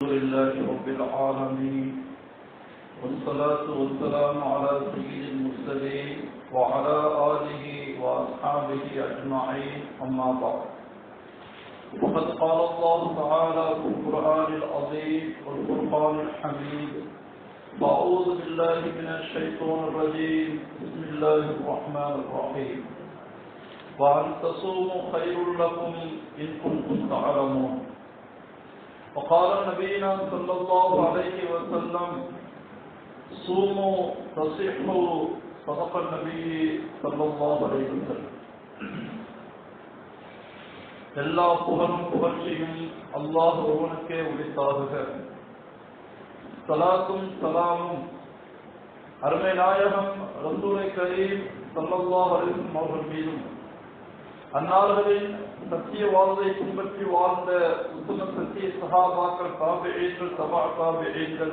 الحمد لله رب العالمين والصلاة والسلام على سيد المرسلين وعلى آله وأصحابه أجمعين أما بعد وقد قال الله تعالى في القرآن العظيم والفرقان الحميد أعوذ بالله من الشيطان الرجيم بسم الله الرحمن الرحيم وأن تصوموا خير لكم إن كنتم تعلمون وقال نبينا صلى الله عليه وسلم صوموا تصحوا صدق النبي صلى الله عليه وسلم. எல்லா புகழும் புகழ்ச்சியும் அல்லாஹ் ஒருவனுக்கே உரித்தாகுக. ஸலாத்தும் ஸலாமும் அருமை நாயகம் ரசூலை கரீம் ஸல்லல்லாஹு அலைஹி வஸல்லம் அவர்கள் மீதும் அன்னார்களின் சத்திய வாழ்வை பின்பற்றி வாழ்ந்த உத்தம சத்திய சஹாபாக்கள், தாபிஈன்கள், தபா தாபிஈன்கள்,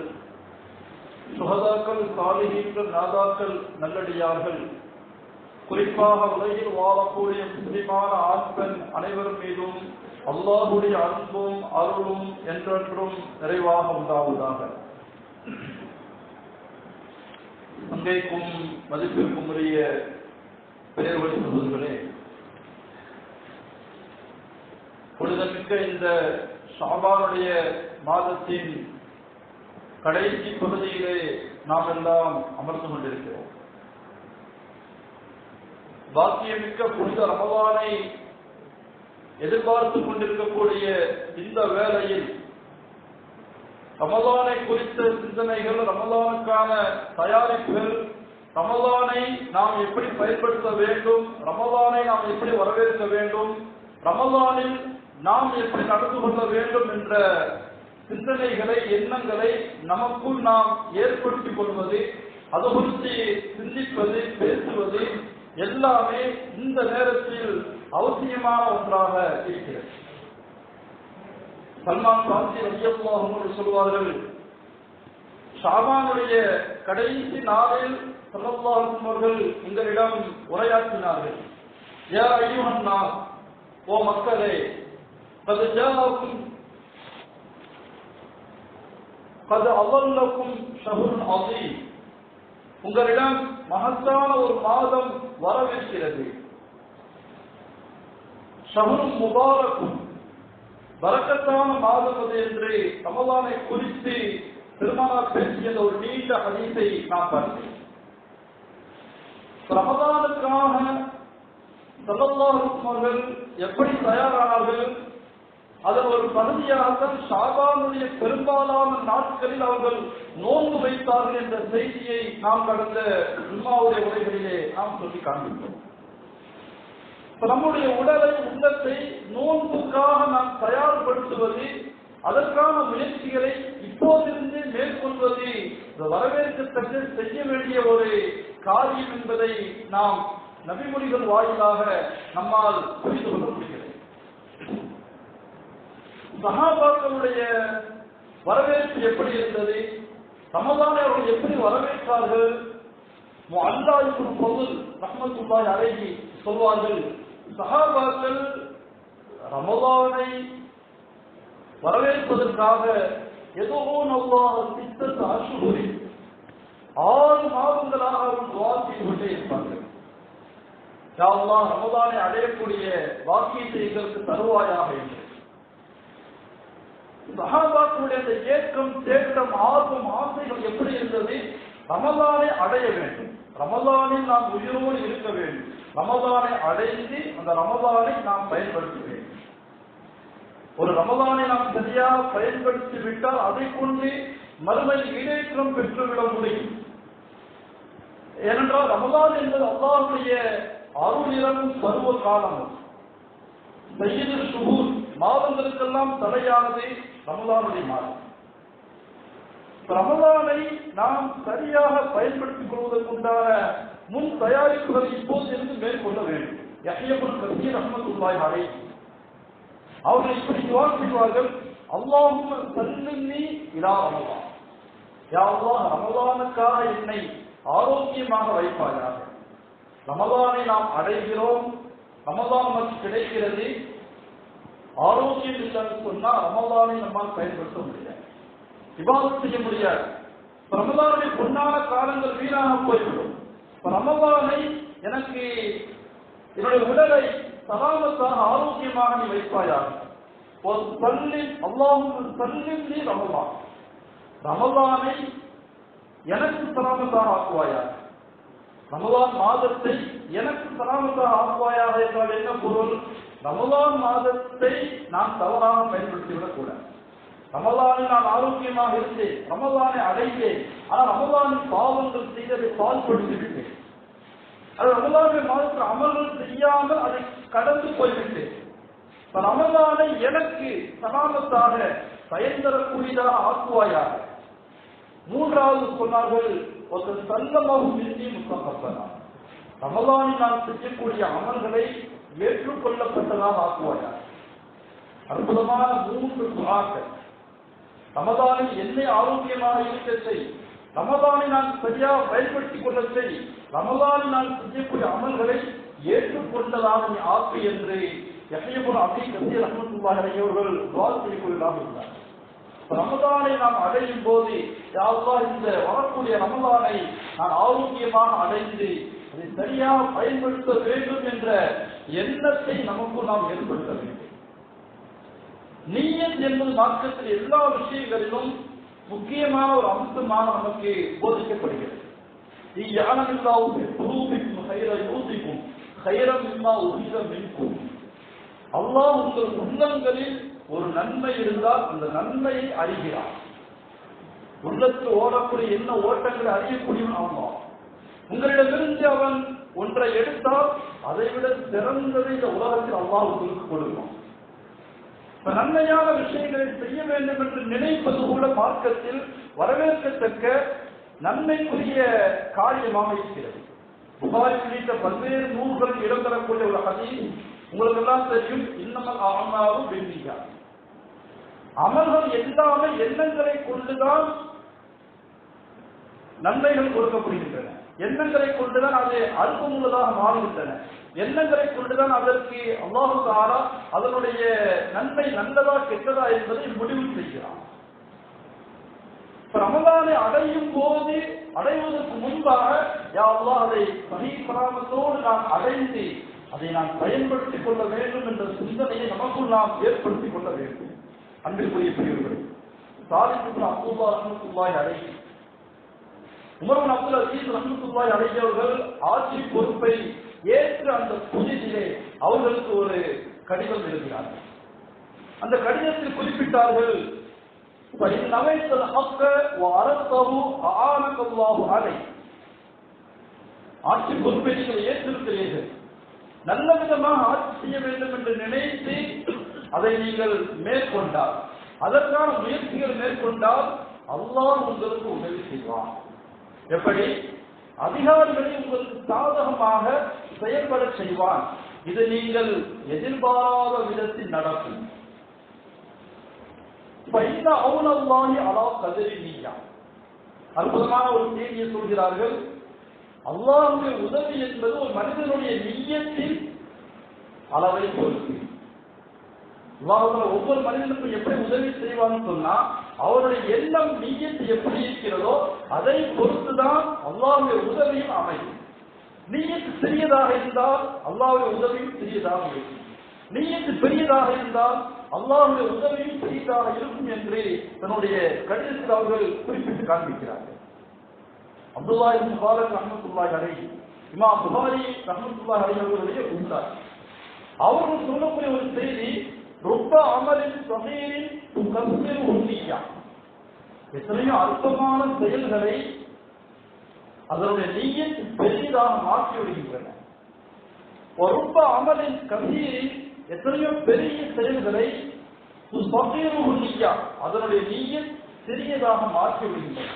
சுஹதாக்கள், சாலிஹீன்கள், நாதாக்கள், நல்லடியார்கள், குறிப்பாக உலகில் வாழக்கூடிய முஸ்லிமான ஆண் பெண் அனைவர் மீதும் அல்லாஹுடைய அன்பும் அருளும் என்றென்றும் நிறைவாக உண்டாவதாக. அங்கேக்கும் மதிப்பிற்கும் உரிய பெயர்வழி சொல்வர்களே, புனிதமிக்க இந்த ஷாபானுடைய மாதத்தின் கடைசி பகுதியிலே நாம் எல்லாம் அமர்ந்து கொண்டிருக்கிறோம். பாக்கியமிக்க புனித ரமலானை எதிர்பார்த்து கொண்டிருக்கக்கூடிய இந்த வேளையில் ரமலானை குறித்த சிந்தனைகள், ரமலானுக்கான தயாரிப்புகள், ரமலானை நாம் எப்படி பயன்படுத்த வேண்டும், ரமலானை நாம் எப்படி வரவேற்க வேண்டும், ரமலானில் நாம் எப்படி நடந்து கொள்ள வேண்டும் என்ற சிந்தனைகளை, எண்ணங்களை நமக்குள் நாம் ஏற்படுத்திக் கொள்வது, அது குறித்து சிந்திப்பது, பேசுவது எல்லாமே இந்த நேரத்தில் அவசியமான ஒன்றாக இருக்கிறது. சல்மான் பாசி ரலியல்லாஹு அன்ஹு சொல்வார்கள், ஷாபானுடைய கடைசி நாளில் ஸல்லல்லாஹு அலைஹி வஸல்லம் அவர்கள் எங்களிடம் உரையாற்றினார்கள். யா அய்யுஹன் நாஸ், ஓ மக்களே, قد جاءكم قد أظلكم شهر عظيم, உங்களிடம் மகத்தான ஒரு மாதம் வரவிருக்கிறது. ஷஹ்ரும் முபாரக்கும், பரக்கத்தான மாதம் அது என்று ரமலானை குறித்து பெருமானார் பேசிய ஒரு நீண்ட ஹதீஸை நாம் பார்த்தோம். ரமலானுக்காக ஸல்லல்லாஹு அலைஹி வஸல்லம் அவர்கள் எப்படி தயாரானார்கள், அதன் ஒரு பகுதியாகத்தான் ஷாபானுடைய பெரும்பாலான நாட்களில் அவர்கள் நோன்பு வைத்தார்கள் என்ற செய்தியை நாம் கடந்த ஜும்மாவுடைய உரைகளிலே நாம் சொல்லி காண்பித்தோம். நம்முடைய உடலை, உள்ளத்தை நோன்புக்காக நாம் தயார்படுத்துவது, அதற்கான முயற்சிகளை இப்போதிருந்து மேற்கொள்வது வரவேற்கத்தக்க, செய்ய வேண்டிய ஒரு காரியம் என்பதை நாம் நபிமொழிகள் வாயிலாக நம்மால் புரிந்து கொள்ள முடிகிறது. சஹாபாக்களுடைய வரவேற்பு எப்படி இருந்தது, ரமலானை அவர்கள் எப்படி வரவேற்றார்கள்? முஅல்லா இப்னு ஃபضல் ரஹ்மத்துல்லாஹி அலைஹி சொல்வார்கள், சஹாபாக்கள் ரமலானை வரவேற்பதற்காக யதுஊன அல்லாஹ் சித்தத் அஷ்ஹுர், 6 மாதங்களாக அவர்கள் துஆ செய்து கொண்டே இருப்பார்கள். யா அல்லாஹ், ரமலானை அடையக்கூடிய வாக்கியத்தை எங்களுக்கு தருவாயாக என்று. சஹாபாக்களுடைய அந்த ஏக்கம், தேட்டம், ஆர்வம், ஆசைகள் எப்படி இருந்தது? ரமலானை அடைய வேண்டும், ரமலானில் நாம் உயிரோடு இருக்க வேண்டும், ரமலானை அடைந்து அந்த ரமலானை நாம் பயன்படுத்த வேண்டும். ஒரு ரமலானை நாம் சரியாக பயன்படுத்தி விட்டால் அதை கொண்டு மறுமையில் ஈடேற்றம் பெற்றுவிட முடியும். ஏனென்றால் ரமலான் என்பது அல்லாஹ்வுடைய அருளிரவும் பருவ காலம். சய்யிதுல் ஷுஹூர், மாதங்களுக்கெல்லாம் தலையானது ரமலானுடைய மாதம். ரமலானை நாம் சரியாக பயன்படுத்திக் கொள்வதற்குண்டான முன் தயாரிப்புகளை இப்போது இருந்து மேற்கொள்ள வேண்டும். யஹ்யா இப்னு கஸீர் ரஹ்மத்துல்லாஹி அலைஹி அவர்கள் இப்படி துஆ செய்வார்கள், அல்லாஹும்ம சல்லிம்னி இலா ரமலான், யா அல்லாஹ், ரமலானுக்காக என்னை ஆரோக்கியமாக வைப்பாயாக. ரமலானை நாம் அடைகிறோம், ரமலான் நமக்கு கிடைக்கிறது, ஆரோக்கியம் இல்லைன்னு சொன்னா ரமலானை நம்மால் பயன்படுத்த முடியாது. இபாதத் செய்ய முடியாது. ரமலானுடைய பொன்னான காலங்கள் வீணாக போய்விடும். ரமலானை எனக்கு என்னுடைய உடலை சலாமத்தாக ஆரோக்கியமாக நீ வைப்பாயாக. ஒரு பல்லில் அல்லாஹும் பல்லில் நீ ரமலான், ரமலானை எனக்கு சலாமத்தாக ஆக்குவாயாக. ரமலான் மாதத்தை எனக்கு சலாமத்தாக ஆக்குவாயாக என்றால் என்ன பொருள்? ரமலான் மாதத்தை நான் தவறாக பயன்படுத்திவிடக் கூடாது. ரமலானில் நான் ஆரோக்கியமாக இருந்தேன், ரமலானை அடைந்தேன், ஆனால் ரமலானின் பாவங்கள் செய்ததை பால்படுத்தி விட்டேன். அது ரமலானுடைய மாதத்தில் அமல்கள் செய்யாமல் அதை கடந்து போய்விட்டேன். ரமலானை எனக்கு சலாமத்தாக பயன் தரக்கூடியதாக ஆக்குவாயாக. மூன்றாவது சொன்னார்கள், ஒரு சல்லமாகும் இந்தி முஸ்தகப்பனா, ரமலானில் நான் செய்யக்கூடிய அமல்களை ஏற்றுக்கொள்ளப்பட்டதாக ஆக்குவாயாக. அற்புதமான 3 துஆக்கள். ரமலானில் என்னை ஆரோக்கியமாக இருக்க செய், ரமலானை நான் சரியாக பயன்படுத்திக் கொள்ள செய், ரமலானில் நான் செய்யக்கூடிய அமல்களை ஏற்றுக்கொண்டதாக நீ ஆக்கு என்று யஹ்யா இப்னு அபீ கஸீர் ரஹ்மத்துல்லாஹி அலைஹி அவர்கள் துஆ செய்யக்கூடியதாக இருந்தார். ரமலானை நாம் அடையும் போது, யா அல்லாஹ், இந்த வரக்கூடிய ரமலானை நான் ஆரோக்கியமாக அடைந்து அதை சரியாக பயன்படுத்த வேண்டும் என்ற எண்ணத்தை நமக்கு நாம் ஏற்படுத்த வேண்டும். நிய்யத் என்பது மார்க்கத்தில் எல்லா விஷயங்களிலும் முக்கியமான ஒரு அம்சமாக நமக்கு போதிக்கப்படுகிறது. அல்லாஹ் உங்கள் உள்ளங்களில் ஒரு நன்மை இருந்தால் அந்த நன்மையை அறிகிறார். உள்ளத்தில் ஓடக்கூடிய என்ன ஓட்டங்களை அறியக்கூடியவன் அல்லாஹ். உங்களிடமிருந்து அவன் ஒன்றை எடுத்தால் அதை விட சிறந்ததை இந்த உலகத்தில் அல்லாஹ் உங்களுக்கு கொடுக்கும். நன்மையான விஷயங்களை செய்ய வேண்டும் என்று நினைப்பது கூட மார்க்கத்தில் வரவேற்கத்தக்க நன்மைக்குரிய காரியமாக இருக்கிறது. புகாரி உள்ளிட்ட பல்வேறு நூல்களில் இடம்பெறக்கூடிய ஒரு ஹதீஸ் உங்களுக்கு எல்லாம் தெரியும். இன்னமல் அஅமாலு பின்னிய்யாத், அமல்கள் எல்லாமே எண்ணங்களை கொண்டுதான் நன்மைகள் கொடுக்கப்படுகின்றன. எண்ணங்களை கொண்டுதான் அது அற்புதமுள்ளதாக மாறுகின்றன. எண்ணங்களை கொண்டுதான் அதற்கு அல்லாஹ் தஆலா அதனுடைய நன்மை நல்லதா கெட்டதா என்பதை முடிவு செய்கிறார். ரமலானை அடையும் போது, அடைவதற்கு முன்பாக, யா அல்லாஹ், அதை சஹீஹ் பராமத்தோடு நான் அடைந்து அதை நான் பயன்படுத்திக் கொள்ள வேண்டும் என்ற சிந்தனையை நமக்குள் நாம் ஏற்படுத்திக் கொள்ள வேண்டும். அன்பிற்குரிய பிரிவுகள், சாலிஹ் இப்னு அப்துல்லாஹ் ரஹ்மத்துல்லாஹி அலைஹி, உமர் இப்னு அப்துல் அஸீஸ் ரஹ்மத்துல்லாஹி அலைஹி அவர்கள் ஆட்சி பொறுப்பை ஏற்று அந்த புதிதிலே அவர்களுக்கு ஒரு கடிதம் எழுதினார்கள். அந்த கடிதத்தில் குறிப்பிட்டார்கள், ஆட்சி பொறுப்பை நீங்கள் ஏற்றிருக்கிறீர்கள், நல்ல விதமாக ஆட்சி செய்ய வேண்டும் என்று நினைத்து அதை நீங்கள் மேற்கொண்டால், அதற்கான முயற்சிகள் மேற்கொண்டால் அல்லாஹ் உங்களுக்கு உதவி செய்வான். எப்படி? அதிகாரிகளை உங்களுக்கு சாதகமாக செயல்பட செய்வான். இது நீங்கள் எதிர்பாராத விதத்தில் நடக்கும். அற்புதமான ஒரு செய்தியை சொல்கிறார்கள். அல்லாஹ்வுடைய உதவி என்பது ஒரு மனிதனுடைய நிய்யத்தின் அளவை பொறுத்து. அல்லாஹ் ஒவ்வொரு மனிதனுக்கும் எப்படி உதவி செய்வான்னு சொன்னா, அவருடைய எண்ணம் நிய்யத்து எப்படி இருக்கிறதோ அதை பொறுத்துதான் அல்லாஹ்வுடைய உதவியும் அமையும். நிய்யத்து சிறியதாக இருந்தால் அல்லாஹ்வுடைய உதவியும் சிறியதாக இருக்கும். நிய்யத்து பெரியதாக இருந்தால் அல்லாஹ்வுடைய உதவியும் பெரியதாக இருக்கும் என்று தன்னுடைய கடிதத்தில் அவர்கள் குறிப்பிட்டு காண்பிக்கிறார்கள். அப்துல்லாஹ் இப்னு முபாரக் ரஹ்மத்துல்லாஹி அலைஹி, இமாம் புகாரி ரஹ்மத்துல்லாஹி அலைஹி அவர்களுடைய உண்டார். அவர்கள் சொல்லக்கூடிய ஒரு செய்தி, ரொம்ப அமலின் சமீரின் துகஸ்ஸிரு நிய்யா, எத்தனையோ அற்பமான செயல்களை அதனுடைய நிய்யத் பெரிதாக மாற்றி விடுகின்றன. ரொம்ப அமலின் கசீரின், எத்தனையோ பெரிய செயல்களை துகஸ்ஸிரு நிய்யா, அதனுடைய நிய்யத் சிறியதாக மாற்றி விடுகின்றன.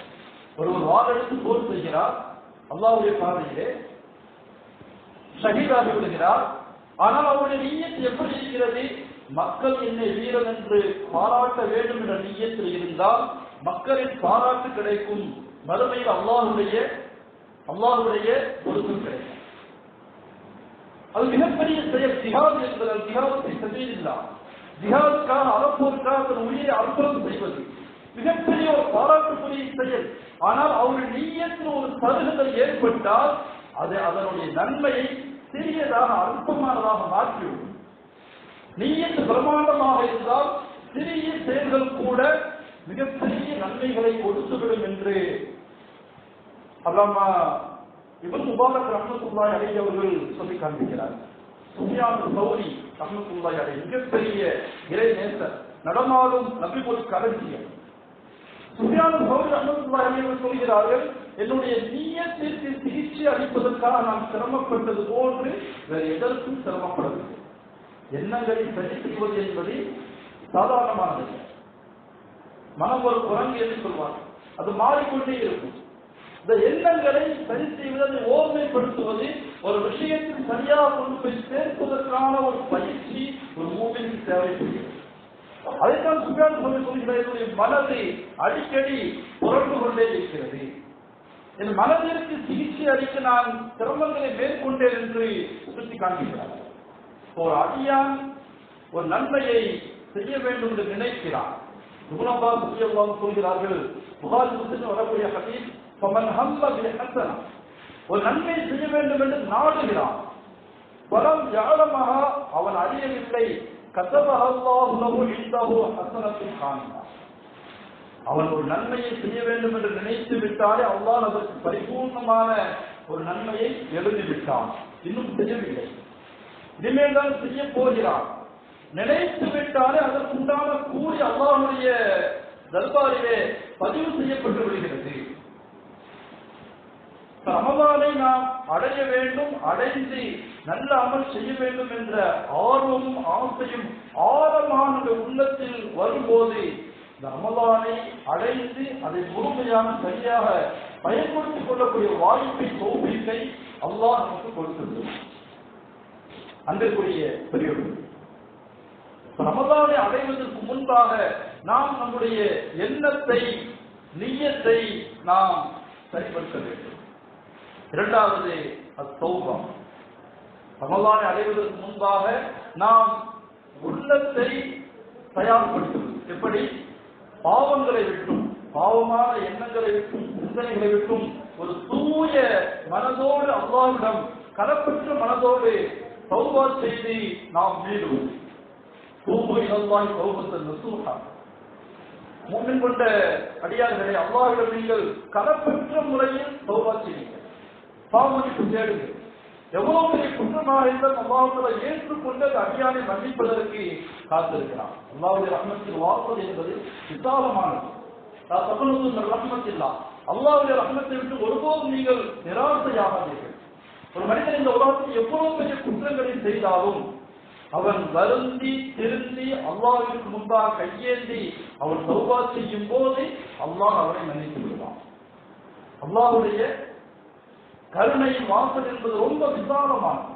ஒருவர் வாழெடுத்து போர் செய்கிறார், அல்லாஹ்வுடைய பாதையிலே ஷஹீதாகி விடுகிறார். ஆனால் அவருடைய நிய்யத் எப்படி இருக்கிறது? மக்கள் என்னை வீரன் என்று பாராட்ட வேண்டும் என்ற நிய்யத்தில் இருந்தால் மக்களின் பாராட்டு கிடைக்கும், மறுமையில் அல்லாஹ்வுடைய பொருத்தம் கிடைக்கும். அது மிகப்பெரிய செயல். ஜிஹாத் என்பது ஜிஹாதை சபீலில்லாஹ், ஜிஹாதுக்காக அறப்போருக்காக தன் உயிரை அர்ப்பணம் செய்வது மிகப்பெரிய ஒரு அவருடைய செயல். ஆனால் அவருடைய நீயத்தில் ஒரு தருகுதல் ஏற்பட்டால் அது அதனுடைய நன்மையை சிறியதாக அற்பமானதாக மாற்றிவிடும். நீயத்து பிரமாண்டமாக இருந்தால் சிறிய செயல்கள் கூட மிகப்பெரிய நன்மைகளை கொடுத்துவிடும் என்று அல்லாமா இப்னு முபாரக் ரஹ்மத்துல்லாஹி அலைஹி அவர்கள் சொல்லி காண்பிக்கிறார். சுஃபியான் சௌரி ரஹ்மத்துல்லாஹி அலைஹி மிகப்பெரிய இறை நேசர், நடமாடும் நபிமொழி களஞ்சியம். சுஃபியான் சௌரி ரஹ்மத்துல்லாஹி அலைஹி அவர்கள் சொல்கிறார்கள், என்னுடைய நீயத்திற்கு சிகிச்சை அளிப்பதற்காக நான் சிரமப்பட்டது போன்று வேறு எதற்கும் சிரமப்படவில்லை. எண்ணங்களை சரி செய்வது என்பது சாதாரணமானது. மனம் ஒரு குரங்கு என்று சொல்வார், அது மாறிக்கொண்டே இருக்கும். இந்த எண்ணங்களை சரி செய்வதை ஓர்மைப்படுத்துவது, ஒரு விஷயத்தில் சரியாக கொண்டு போய் சேர்ப்பதற்கான ஒரு பயிற்சி ஒரு மூவிற்கு தேவைப்படுகிறது. அதைத்தான் சுஃபியான் சௌரி சொல்கிறார், என்னுடைய மனதை அடிக்கடி புரண்டு கொண்டே இருக்கிறது. என் மனதிற்கு சிகிச்சை அளிக்க நான் சிரமங்களை மேற்கொண்டேன் என்று சுட்டி காண்பிக்கிறார். ஒரு அடியான் ஒரு நன்மையை செய்ய வேண்டும் என்று நினைக்கிறார். இப்னு அப்பாஸ் ரலியல்லாஹு அன்ஹு சொல்கிறார்கள், புகாரி முஸ்லிமில் வரக்கூடிய ஹதீஸ், ஃபமன் ஹம்ம பில் ஹஸன, ஒரு நன்மை செய்ய வேண்டும் என்று நாடுகிறான், வலம் யஅலமஹா, அவன் அறியவில்லை, கதபஹ அல்லாஹு லஹு இன்தஹு ஹஸனத்துன் காமிலா, அவன் ஒரு நன்மையை செய்ய வேண்டும் என்று நினைத்து விட்டாலே அல்லாஹ் அதற்கு பரிபூர்ணமான ஒரு நன்மையை எழுதி விட்டான். இன்னும் செய்யவில்லை, இனிமேல் தான் செய்ய போகிறான். நினைத்து விட்டாலே அதற்குண்டான கூலி அல்லாஹ்வுடைய தர்பாரிலே பதிவு செய்யப்பட்டு விடுகிறது. ரமலானை நாம் அடைய வேண்டும், அடைந்து நல்ல அமல் செய்ய வேண்டும் என்ற ஆர்வமும் ஆசையும் ஆழமான உள்ளத்தில் வரும்போது ரமலானை அடைந்து அதை முழுமையான சரியாக பயன்படுத்திக் கொள்ளக்கூடிய வாய்ப்பை தௌஃபீக்கை அல்லாஹ் நமக்கு கொடுத்திருக்கிறார். அன்றைக்குரிய பெரியவர்கள், ரமலானை அடைவதற்கு முன்பாக நாம் நம்முடைய எண்ணத்தை, நிய்யத்தை நாம் சரிபடுத்த வேண்டும். இரண்டாவது அத்தௌபா, ரமலானை அடைவதற்கு முன்பாக நாம் உள்ளத்தை தயார்படுத்துவது. எப்படி? பாவங்களை விட்டும், பாவமான எண்ணங்களை விட்டும், சிந்தனைகளை விட்டும் ஒரு தூய மனதோடு அல்லாஹ்விடம் கலப்பற்ற மனதோடு தௌபா செய்து நாம் மீளுவோம். தூபு இலல்லாஹி தௌபத்தன் நஸூஹா, முஃமின் கொண்ட அடியார்களே, அல்லாஹ்விடம் நீங்கள் கலப்பற்ற முறையில் தௌபா செய்யுங்கள், பாவமன்னிப்பு தேடுங்கள். எவ்வளவு பெரிய குற்றமாக இருந்தால் அல்லாஹ்வை ஏற்றுக்கொண்டு அந்த அடியானை மன்னிப்பதற்கு காத்திருக்கிறான். அல்லாஹ்வுடைய ரஹ்மத்தின் வாசல் என்பது விசாலமானது. ரஹ்மத்தில்லா, அல்லாஹ்வுடைய ரஹ்மத்தை விட்டு ஒருபோதும் நீங்கள் நிராசையாகாதீர்கள். ஒரு மனிதன் இந்த உலகத்தில் எவ்வளவு பெரிய குற்றங்களை செய்தாலும் அவன் வருந்தி திருந்தி அல்லாஹ்விற்கு முன்பாக கையேந்தி அவன் தௌபா செய்யும் போது அல்லாஹ் அவனை மன்னித்து விடுவான். அல்லாஹ்வுடைய கருணை வாசல் என்பது ரொம்ப விசாலமானது.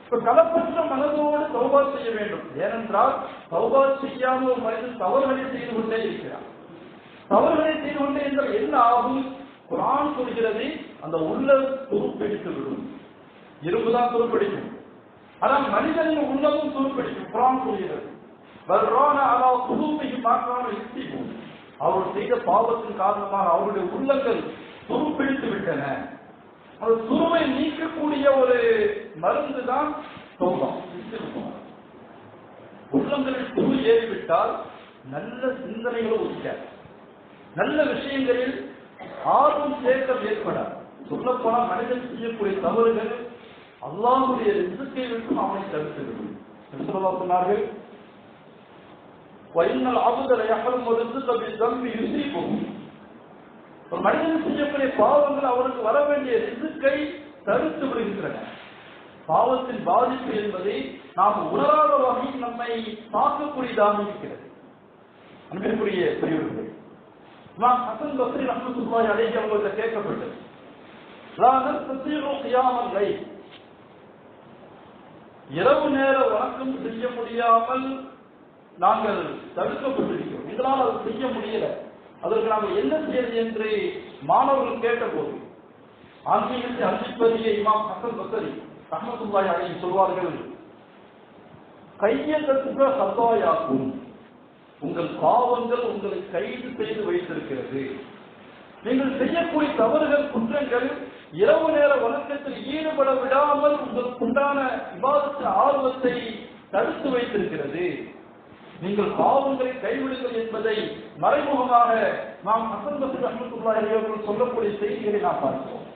இப்ப கலப்பற்ற மனதோடு தௌபா செய்ய வேண்டும். ஏனென்றால் தௌபா செய்யாமல் ஒரு மனிதன் தவறுகளை செய்து கொண்டே இருக்கிறான். தவறுகளை செய்து கொண்டே இருந்தால் என்ன ஆகும்? குர்ஆன் சொல்கிறது, அந்த உள்ள துருப்பிடித்து விடும். இரும்புதான் துருப்பிடிக்கும், ஆனால் மனிதனின் உள்ளமும் துருப்பிடிக்கும். குர்ஆன் சொல்கிறது, வர்ரான அலா குலூபிஹிம் மா கானூ யக்ஸிபூன், அவர்கள் செய்த பாவத்தின் காரணமாக அவருடைய உள்ளங்கள் துருப்பிடித்து விட்டன. அந்த துருவை நீக்கக்கூடிய ஒரு மருந்து தான் தௌபா. உள்ளங்களில் துரு ஏறிவிட்டால் நல்ல சிந்தனைகளும் உதிக்காது, நல்ல விஷயங்களில் ஆர்வம் சேர்க்க ஏற்படாது. சொல்லப்போனால் மனிதன் செய்யக்கூடிய தவறுகள் அல்லாஹ்வுடைய ரிஸ்கை விட்டு அவனை தடுத்துவிடும். சொன்னார்கள், வைனல் அபுத யஹ்ரமு ரிஸ்க பிதம்பி யுஸீபுஹு, ஒரு மனிதன் செய்யக்கூடிய பாவங்கள் அவருக்கு வர வேண்டிய ரிஸ்கை தடுத்து விடுகின்றன. பாவத்தின் பாதிப்பு என்பதை நாம் உணராத வகையில் நம்மை தாக்கக்கூடியதாக இருக்கிறது. அன்பிற்குரிய பெரியவர்களே, இமாம் ஹஸன் பஸ்ரி ரஹ்மத்துல்லாஹி அலைஹி அவர்கள்ட்ட கேட்கப்பட்டது, லா நஸ்தீஉ கியாமல் லைல், இரவு நேர வணக்கம் செய்ய முடியாமல் நாங்கள் தடுக்கப்பட்டிருக்கிறோம், இதனால் அதை செய்ய முடியல, அதற்கு நாங்கள் என்ன செய்யறது என்று மாணவர்கள் கேட்டபோது ஆன்மீகத்தை அர்ப்பணிப்பதிய இமாம் ஹஸன் பஸ்ரி ரஹ்மத்துல்லாஹி அலைஹி சொல்வார்கள், கையகத்துக்கு ஹதாயாக்கும், உங்கள் பாவங்கள் உங்களை கைது செய்து வைத்திருக்கிறது. நீங்கள் செய்யக்கூடிய தவறுகள், குற்றங்கள் இரவு நேர வணக்கத்தில் ஈடுபட விடாமல் உங்களுக்கு உண்டான இபாதத்தின் ஆர்வத்தை தடுத்து வைத்திருக்கிறது. நீங்கள் பாவங்களை கைவிடுங்கள் என்பதை மறைமுகமாக நாம் ஹசன் பஸ்ரி ரஹ்மத்துல்லாஹி அலைஹி அவர்கள் சொல்லக்கூடிய செய்திகளை நாம் பார்க்கிறோம்.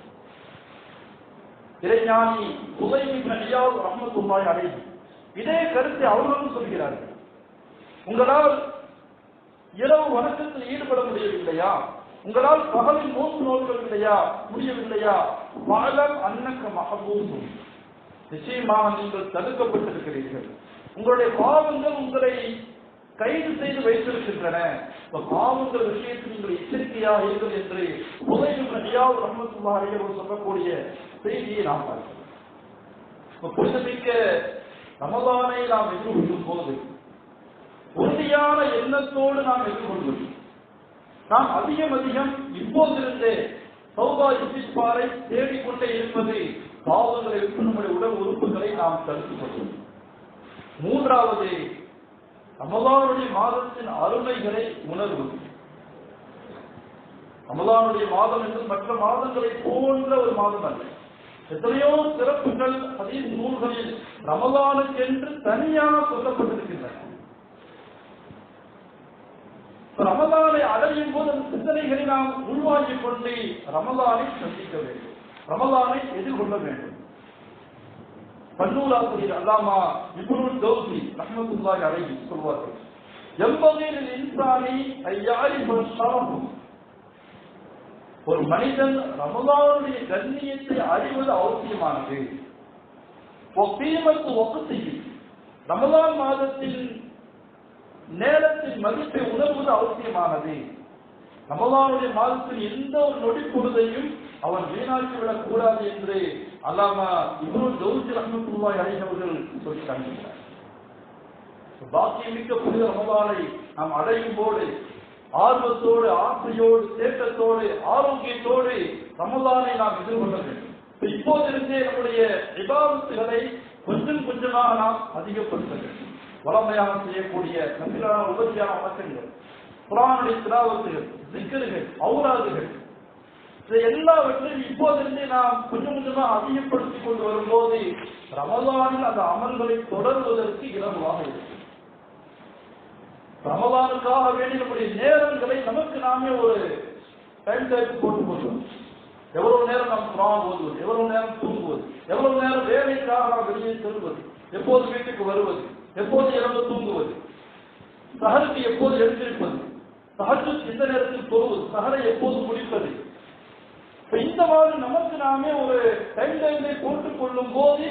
இறைஞானி உதைப் இப்னு இயாத் ரஹ்மத்துல்லாஹி அலைஹி இதே கருத்தை அவர்களும் சொல்கிறார்கள். உங்களால் இரவு வணக்கத்தில் ஈடுபட முடியவில்லையா? உங்களால் பகலில் நோன்பு நோக்கவில்லையா? முடியவில்லையா? மஅலம் அன்னக மஹபூசுன், நிச்சயமாக நீங்கள் தடுக்கப்பட்டிருக்கிறீர்கள். உங்களுடைய பாவங்கள் உங்களை கைது செய்து வைத்திருக்கின்றன. பாவங்கள் விஷயத்தில் நீங்கள் எச்சரிக்கையாக இருங்கள் என்று உதைப் இப்னு இயாத் ரஹ்மத்துல்லாஹி அலைஹி அவர்கள் சொல்லக்கூடிய செய்தியை நாம் பார்க்கிறோம். புனிதமிக்க ரமலானை நாம் எதிர்கொள்ளும் போது உறுதியான எண்ணத்தோடு நாம் எதிர்கொள்வது, நாம் அதிகம் இப்போதிருந்தே தௌபா இஸ்திக்பாரை தேடிக்கொண்டே இருப்பது பாவங்களை விட்டு நம்முடைய உடல் உறுப்புகளை நாம் தடுத்துக் கொள்வது. மூன்றாவது, ரமலானுடைய மாதத்தின் அருமைகளை உணர்வது. ரமலானுடைய மாதம் என்று மற்ற மாதங்களை போன்ற ஒரு மாதம் அல்ல. எத்தனையோ சிறப்புகள் ஹதீஸ் நூல்களில் ரமலானுக்கென்று தனியாக சொல்லப்பட்டிருக்கின்றன. ரமலானை அடையும் போது அந்த சிந்தனைகளை நாம் உள்வாங்கிக் கொண்டு ரமலானை சந்திக்க வேண்டும், ரமலானை எதிர்கொள்ள வேண்டும். பன்னூலாசிரியர் அல்லாமா இப்னுல் ஜௌஸி ரஹ்மத்துல்லாஹி அலைஹி சொல்வார்கள், எம்பகையில் இன்சானி ஐயாரிஃபு ஷரஃப், ஒரு மனிதன் ரமலானுடைய கண்ணியத்தை அறிவது அவசியமானது. ஒப்பீமத்து ஒப்பத்தையில் ரமலான் மாதத்தின் நேரத்தின் மதிப்பை உணர்வது அவசியமானது. ரமலானுடைய மாதத்தில் எந்த ஒரு நொடி பொழுதையும் அவன் வீணாக்கிவிடக் கூடாது என்று அல்லாமா இப்னுல் ஜௌஸி ரஹ்மத்துல்லாஹி அலைஹி அவர்கள் சொல்லி காண்கிறார். பாக்கியமிக்க புனித ரமலானை நாம் அடையும் போது ஆர்வத்தோடு, ஆசையோடு, தேட்டத்தோடு, ஆரோக்கியத்தோடு ரமலானை நாம் எதிர்கொள்ள வேண்டும். இப்போதிருந்தே நம்முடைய இபாதத்துகளை கொஞ்சம் கொஞ்சமாக நாம் அதிகப்படுத்த வேண்டும். வளமையாக செய்யக்கூடிய நபிலான உபரியான வணக்கங்கள், குர்ஆனுடைய திலாவத்துகள், திக்ருகள், ஔராதுகள், இதை எல்லாவற்றையும் இப்போதிருந்தே நாம் கொஞ்சம் கொஞ்சமாக அதிகப்படுத்திக் கொண்டு வரும்போது ரமலானில் அந்த அமல்களை தொடர்வதற்கு இலகுவாக இருக்கும். ரமலானுக்காக வேண்டிய நம்முடைய நேரங்களை நமக்கு நாமே ஒரு டைம் டேபிள் போட்டுக் கொள்வோம். எவ்வளவு நேரம் நாம் குர்ஆன் ஓதுவது, எவ்வளவு நேரம் தூங்குவது, எவ்வளவு நேரம் வேலைக்காக நாம் வெளியே செல்வது, எப்போது வீட்டுக்கு வருவது, எப்போது இரவு தூங்குவது, சஹருக்கு எப்போது எழுந்திருப்பது, தஹஜ்ஜுத் எந்த நேரத்தில் தொழுவது, சஹரை எப்போது முடிப்பது. இந்த மாதிரி நமக்கு நாமே ஒரு டைம் டேபிளை போட்டுக் கொள்ளும் போது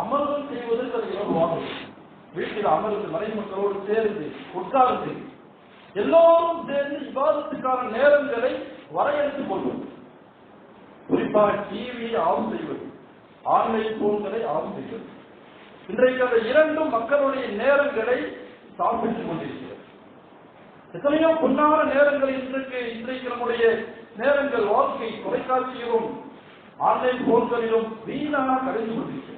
அமர்தல் செய்வதற்கு அது இலகுவாக இருக்கும். வீட்டில் அமர்ந்து மறைமக்களோடு சேர்ந்து உட்கார்ந்து எல்லோரும் சேர்ந்து இபாதத்துக்கான நேரங்களை வரையறுத்துக் கொள்வது. குறிப்பாக டிவியை ஆஃப் செய்வது, ஆன்லைன் போன்களை ஆஃப் செய்வது. இன்றைக்கு அந்த இரண்டும் மக்களுடைய நேரங்களை சாப்பிட்டுக் கொண்டிருக்கிறது. எத்தனையோ பொன்னான நேரங்கள் இன்றைக்கு நம்முடைய நேரங்கள் வாழ்க்கை தொலைக்காட்சியிலும் ஆன்லைன் போன்களிலும் வீணாக கழிந்து கொண்டிருக்கிறது.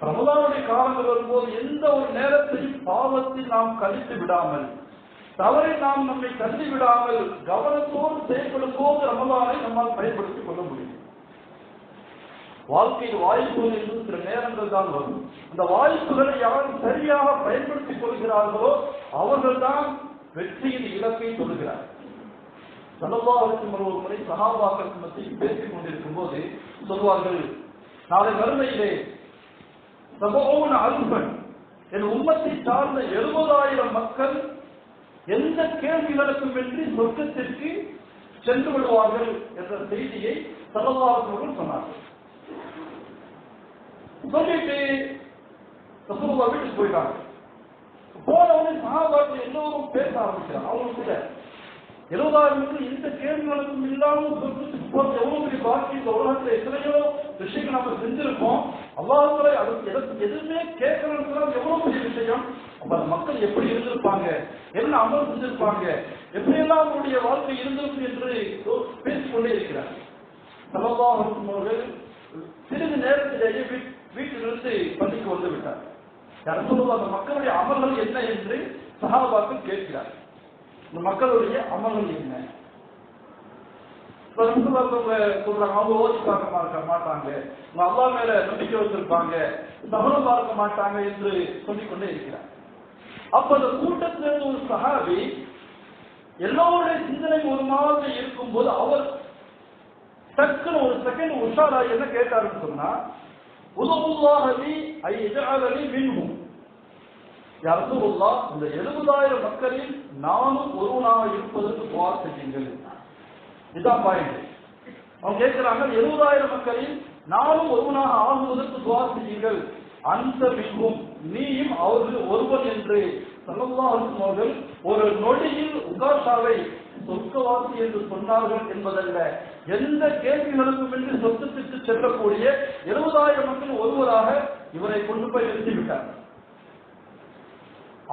ரமலானுடைய காலங்கள் வரும்போது எந்த ஒரு நேரத்தையும் பாவத்தில் நாம் கழித்து விடாமல், தவறை நாம் நம்மை தள்ளி விடாமல் கவனத்தோடு செயல்படும் போது ரமலானை நம்மால் பயன்படுத்திக் கொள்ள முடியும். வாழ்க்கையில் வாய்ப்புகள் என்று சில நேரங்கள் தான் வரும். அந்த வாய்ப்புகளை யார் சரியாக பயன்படுத்திக் கொள்கிறார்களோ அவர்கள் தான் வெற்றியின் இலக்கை தொடுகிறார்கள். ஸல்லல்லாஹு அலைஹி வஸல்லம் ஒரு முறை சஹாபாக்கள் மத்தியில் பேசிக் கொண்டிருக்கும் போது சொல்வார்கள், நாளை மறுமையிலே 70,000 என் உம்மத்தை சார்ந்த 70,000 மக்கள் எந்த கேள்விகளுக்கும் வெற்றி சொர்க்கத்திற்கு சென்று விடுவார்கள் என்ற செய்தியை ஸல்லல்லாஹு அலைஹி வஸல்லம் சொன்னார்கள். சொல்லிட்டு ரசூலுல்லாஹ் வீட்டுக்கு போயிட்டாங்க. போனவனே சஹாபாக்கள் எல்லோரும் பேச ஆரம்பிச்சாங்க. அவங்களுக்கு 70,000 எந்த கேள்விகளுக்கும் இல்லாமல் சொர்க்கத்துக்கு போறது எவ்வளவு பெரிய பாக்கியம். இந்த உலகத்துல எத்தனையோ விஷயங்கள் நம்ம செஞ்சிருக்கோம். அல்லாஹ்வுடைய அதுக்கு எதுவுமே கேட்கணும்னு எவ்வளவு பெரிய விஷயம். அப்ப மக்கள் எப்படி இருந்திருப்பாங்க, என்ன அமல் செஞ்சிருப்பாங்க, எப்படியெல்லாம் அவங்களுடைய வாழ்க்கை இருந்திருக்கும் என்று பேசிக்கொண்டே இருக்கிறார். ஸல்லல்லாஹு அலைஹி வஸல்லம் அவர்கள் சிறிது நேரத்திலேயே வீட்டிலிருந்து பள்ளிக்கு வந்து விட்டார். ரசூலுல்லாஹ் அந்த மக்களுடைய அமல்கள் என்ன என்று சஹாபாக்கள் கேட்கிறார், இந்த மக்களுடைய அமல்கள் என்ன? சொல்றாங்க, அவங்க ஓதி பார்க்க மாட்டாங்க, உங்க அல்லாஹ் மேல நம்பிக்கை வச்சிருப்பாங்க, சபலம் பார்க்க மாட்டாங்க என்று சொல்லிக்கொண்டே இருக்கிறார். அப்ப அந்த கூட்டத்திலிருந்து ஒரு சஹாபி எல்லோருடைய சிந்தனை ஒரு மாதிரி இருக்கும் போது அவர் டக்குன்னு ஒரு செகண்ட் உஷாரா என்ன கேட்டாருன்னு சொன்னா, உதவுல்லாஹி ஐஜஅலனி மின்ஹும், யா ரசூலுல்லாஹ், இந்த 70,000 மக்களில் நானும் ஒருவனாக இருப்பதற்கு துஆ செய்யுங்கள். இதான் பாயிண்ட். அவங்க கேட்கிறாங்க, 70,000 மக்களில் நானும் ஒருவனாக ஆகுவதற்கு துஆ செய்யுங்கள். அந்த மின்ஹும், நீயும் அவர்கள் ஒருவன் என்று ஸல்லல்லாஹு அலைஹி வஸல்லம் அவர்கள் ஒரு நொடியில் உகாஷாவை சொர்க்கவாசி என்று சொன்னார்கள் என்பதல்ல, எந்த கேள்விகளுக்கும் என்று சொத்துக்கு செல்லக்கூடிய 70,000 மக்கள் ஒருவராக இவரை கொண்டு போய் நிறுத்திவிட்டார்.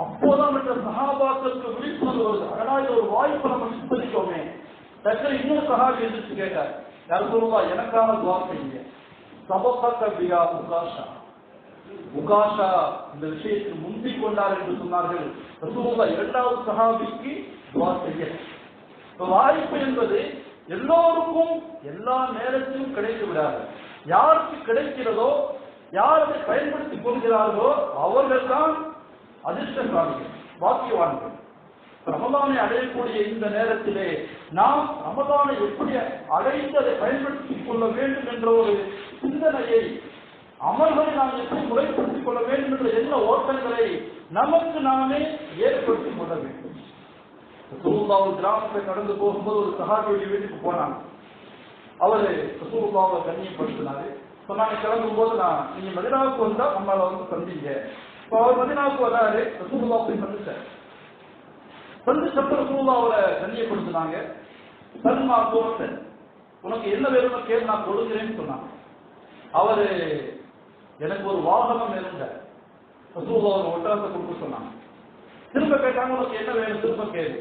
அப்போதான் மற்ற சஹாபாக்களுக்கு விழிப்புணர்வு வருது. அதனால் இது ஒரு வாய்ப்பு நம்ம சித்தரிக்கோமே. டக்குனு இன்னொரு சஹாபி எதிர்த்து கேட்டார், யா ரசூலுல்லாஹ், எனக்கான துஆ செய்யுங்க. சபகக பிஹா உகாஷா, உகாஷா இந்த விஷயத்தில் முந்திக் கொண்டார் என்று சொன்னார்கள். ரசூலுல்லாஹ் இரண்டாவது சஹாபிக்கு துஆ செய்ய. வாய்ப்பு என்பது எல்லோருக்கும் எல்லா நேரத்திலும் கிடைத்து விடாது. யாருக்கு கிடைக்கிறதோ, யார் அதை பயன்படுத்திக் கொள்கிறார்களோ அவர்கள் தான் அதிர்ஷ்டசாலிகள், பாக்கியவான்கள். ரமதானை அடையக்கூடிய இந்த நேரத்திலே நாம் ரமதானை எப்படி அடைந்து அதை பயன்படுத்திக் கொள்ள வேண்டும் என்ற ஒரு சிந்தனையை, அமல்களை நாம் எப்படி முறைப்படுத்திக் கொள்ள வேண்டும் என்ற எண்ண ஓட்டங்களை நமக்கு நாமே ஏற்படுத்திக் கொள்ள வேண்டும். ரசூலுல்லாஹ் கிராமத்தை கடந்து போகும்போது ஒரு சஹாபியுடைய வீட்டுக்கு போனாங்க. அவரு ரசூலுல்லாஹை கண்ணியப்படுத்தினாரு. சொன்னாங்க, கிளம்பும் போது நீங்க மதீனாவுக்கு வந்தா நம்மள சந்திங்க. இப்போ அவர் மதீனாவுக்கு வராரு, ரசூலுல்லாஹ் போய் சந்திச்சார். சந்திச்சப்ப ரசூலுல்லாஹ் அவரை கண்ணியப்படுத்தினாங்க. சல்மா கோர்த்தன், உனக்கு என்ன வேணும்னு கேட்டு நான் கொடுக்கிறேன்னு சொன்னாங்க. அவரு, எனக்கு ஒரு வாகனம் இருந்த ரசூலுல்லாஹ் ஒரு ஒட்டகத்தை கொடுக்க சொன்னாங்க. திரும்ப கேட்டாங்க, உனக்கு என்ன வேணும்? திரும்ப கேளு.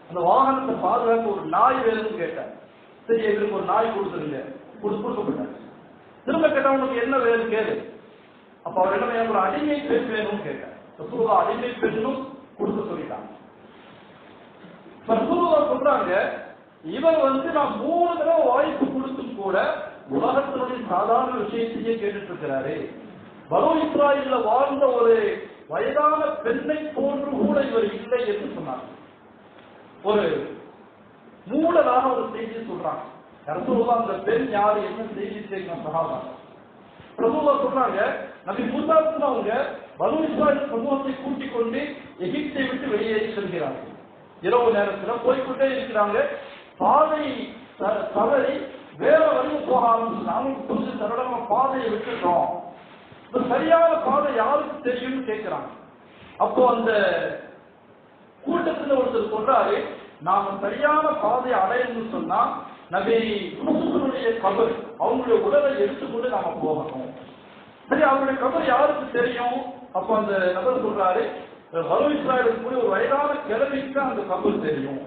அந்த வாகனத்தை பாதுகாக்க ஒரு நாய் வேணும்னு கேட்டார். சரி, எங்களுக்கு ஒரு நாய் கொடுத்துருங்க, கொடுக்கப்பட்டார். திரும்ப கேட்டா, உனக்கு என்ன வேணும் கேளு. அப்ப அவர் என்ன வேணும்? ஒரு அடிமை பெண் வேணும்னு கேட்டார். ரசூலுல்லாஹ் அடிமை பெண்ணும் கொடுக்க சொல்லிட்டாங்க. ரசூலுல்லாஹ் சொல்றாங்க, இவர் நான் 3 தடவை வாய்ப்பு கொடுத்தும் கூட உலகத்தினுடைய சாதாரண விஷயத்தையே கேட்டுட்டு இருக்கிறாரு. பனூ இஸ்ராயீல்ல வாழ்ந்த ஒரு வயதான பெண்ணை போன்று கூட இவர் இல்லை என்று சொன்னார். ஒரு மூடலாக ஒரு செய்தி சொல்றாங்க. ரசூலுல்லாஹ் அந்த பெண் யாரு, என்ன செய்தி கேட்கணும் சஹாபா. ரசூலுல்லாஹ் சொல்றாங்க, நபி மூசா அவங்க பனூ இஸ்ராயீல் சமூகத்தை கூட்டிக் கொண்டு எகிப்தை விட்டு வெளியேறி செல்கிறார்கள். இரவு நேரத்தில் போய்கொண்டே இருக்கிறாங்க. பாதை தவறி வேற வழியில் போக ஆரம்பிச்சு, கொஞ்சம் தரடமா பாதையை விட்டுட்டோம், சரியான பாதை யாருக்கு தெரியும்னு கேட்கிறாங்க. அப்போ அந்த கூட்டத்தில் ஒருத்தர் சொல்றாரு, நாம சரியான பாதையை அடையணும்னு சொன்னா நபி யூசுஃபுடைய கபர், அவங்களுடைய உடலை எடுத்துக்கொண்டு நாம போகணும். சரி, அவருடைய கபர் யாருக்கு தெரியும்? அப்போ அந்த நபர் சொல்றாரு, பனூ இஸ்ராயீலுக்கு கூட ஒரு வயதான கிழமைக்கு அந்த கபர் தெரியும்.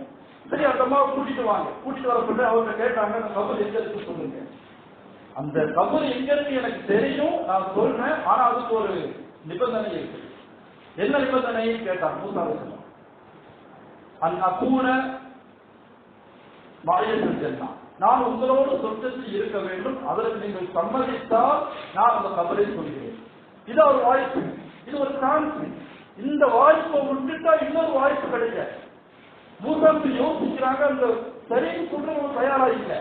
சரி, அந்த அம்மாவை கூட்டிட்டு வாங்க. கூட்டிட்டு வர சொல்லி அவங்க கேட்டாங்க, அந்த கபர் எங்க இருக்கு சொல்லுங்க. அந்த கபர் எங்க இருக்கு எனக்கு தெரியும், நான் சொல்றேன், ஆனா அதுக்கு ஒரு நிபந்தனை இருக்கு. என்ன நிபந்தனைன்னு கேட்டாங்க. மூசா அலைஹிஸ்ஸலாம், அந்நகூன மாயத்தில் சென்னா, நான் உங்களோடு சொர்க்கத்தில் இருக்க வேண்டும், அதற்கு நீங்கள் சம்மதித்தால் நான் அந்த கபரை சொல்கிறேன். இது ஒரு வாய்ப்பு, இது ஒரு சான்ஸ். இந்த வாய்ப்பை விட்டுட்டா இன்னொரு வாய்ப்பு கிடைக்காது. மூசாவுக்கு யோசிக்கிறாங்க, அந்த சரின்னு சொல்றவங்க தயாரா இல்லை.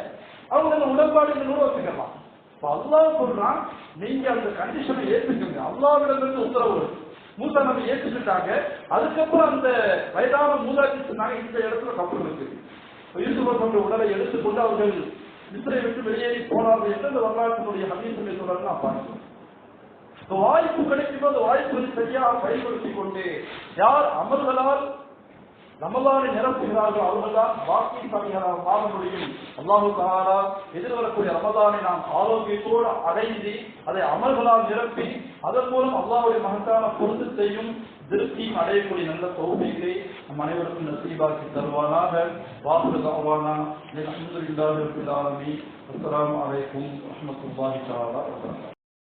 அவங்க அந்த உடன்பாடு வச்சுக்கலாம். அல்லாஹ் சொல்றான், நீங்க அந்த கண்டிஷனை ஏற்றுக்கங்க. அல்லாஹ்விடமிருந்து உத்தரவு. மூசா நபி ஏற்றுக்கிட்டாங்க. அதுக்கப்புறம் அந்த வயதான மூதாட்டி சொன்னாங்க, இந்த இடத்துல கப்பல் இருக்கு. யூசுஃப் உடலை எடுத்துக்கொண்டு அவர்கள் மிஸ்ரை விட்டு வெளியேறி போனார்கள் என்று அந்த வரலாற்றினுடைய ஹதீஸுடைய தொடர்ந்து நான் பார்க்கிறேன். வாய்ப்பு கிடைக்கும் போது வாய்ப்புகளை சரியாக பயன்படுத்திக் கொண்டு யார் அமல்களால் ரமலானை நிரப்புகிறார்கள் அவர்கள்தான் பாக்கியசாலிகளாக மாற முடியும். அல்லாஹு தஆலா எதிர்வரக்கூடிய ரமலானை நாம் ஆரோக்கியத்தோடு அடைந்து அதை அமல்களால் நிரப்பி அதன் மூலம் அல்லாஹ்வுடைய மகத்தான பொருத்தத்தையும் திருப்தியும் அடையக்கூடிய நல்ல தௌஃபீகை நம் அனைவருக்கும் நசீபாக்கி தருவானாக. வாஹிரு தஅவானா அல்ஹம்துலில்லாஹி ரப்பில் ஆலமீன். அஸ்ஸலாமு அலைக்கும் வரஹ்மத்துல்லாஹி தஆலா வபரகாத்துஹு.